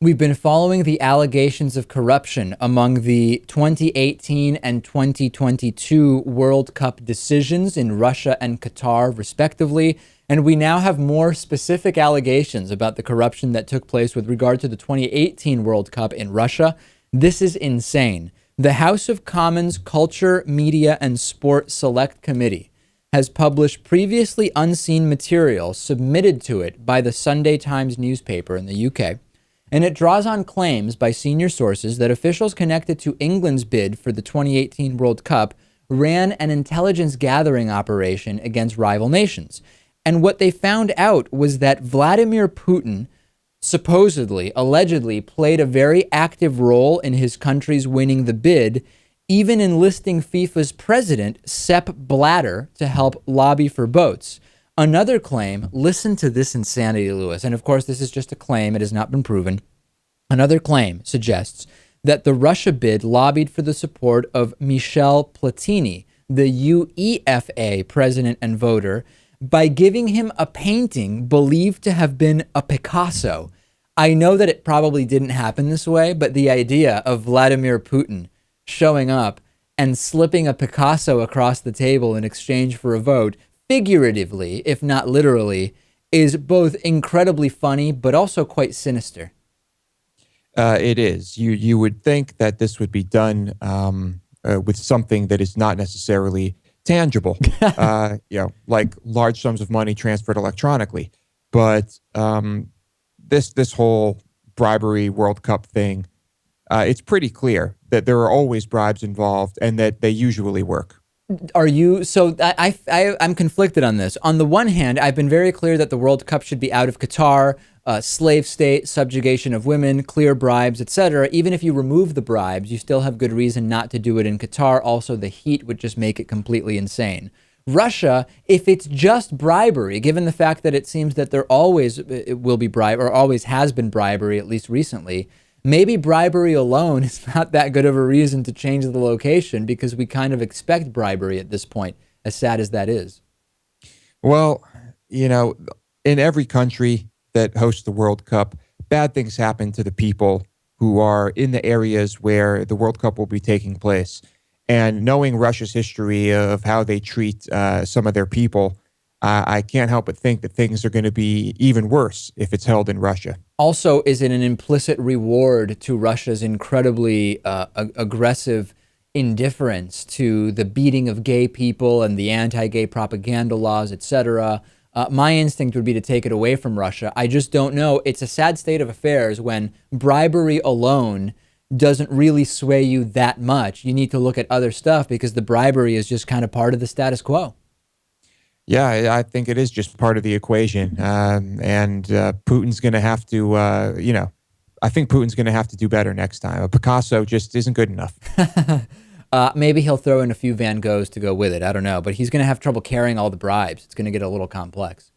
We've been following the allegations of corruption among the 2018 and 2022 World Cup decisions in Russia and Qatar, respectively. And we now have more specific allegations about the corruption that took place with regard to the 2018 World Cup in Russia. This is insane. The House of Commons Culture, Media, and Sport Select Committee has published previously unseen material submitted to it by the Sunday Times newspaper in the UK. And it draws on claims by senior sources that officials connected to England's bid for the 2018 World Cup ran an intelligence gathering operation against rival nations. And what they found out was that Vladimir Putin supposedly, allegedly, played a very active role in his country's winning the bid, even enlisting FIFA's president, Sepp Blatter, to help lobby for votes. Another claim, listen to this insanity, Lewis, and of course this is just a claim, it has not been proven. Another claim suggests that the Russia bid lobbied for the support of Michel Platini, the UEFA president and voter, by giving him a painting believed to have been a Picasso. I know that it probably didn't happen this way, but the idea of Vladimir Putin showing up and slipping a Picasso across the table in exchange for a vote, figuratively, if not literally, is both incredibly funny, but also quite sinister. It is. You would think that this would be done with something that is not necessarily tangible, like large sums of money transferred electronically. But this whole bribery World Cup thing, it's pretty clear that there are always bribes involved and that they usually work. Are you, so I'm conflicted on this. On the one hand, I've been very clear that the World Cup should be out of Qatar, slave state, subjugation of women, clear bribes, etc. Even if you remove the bribes, you still have good reason not to do it in Qatar. Also, the heat would just make it completely insane. Russia, if it's just bribery, given the fact that it seems that there always will be bribe, or always has been bribery, at least recently, maybe bribery alone is not that good of a reason to change the location, because we kind of expect bribery at this point, as sad as that is. Well, in every country that hosts the World Cup, bad things happen to the people who are in the areas where the World Cup will be taking place. And knowing Russia's history of how they treat some of their people, I can't help but think that things are going to be even worse if it's held in Russia. Also, is it an implicit reward to Russia's incredibly aggressive indifference to the beating of gay people and the anti-gay propaganda laws, etc.? My instinct would be to take it away from Russia. I just don't know. It's a sad state of affairs when bribery alone doesn't really sway you that much. You need to look at other stuff because the bribery is just kind of part of the status quo. Yeah, I think it is just part of the equation. And Putin's going to have to, I think Putin's going to have to do better next time. A Picasso just isn't good enough. Maybe he'll throw in a few Van Goghs to go with it. I don't know. But he's going to have trouble carrying all the bribes. It's going to get a little complex.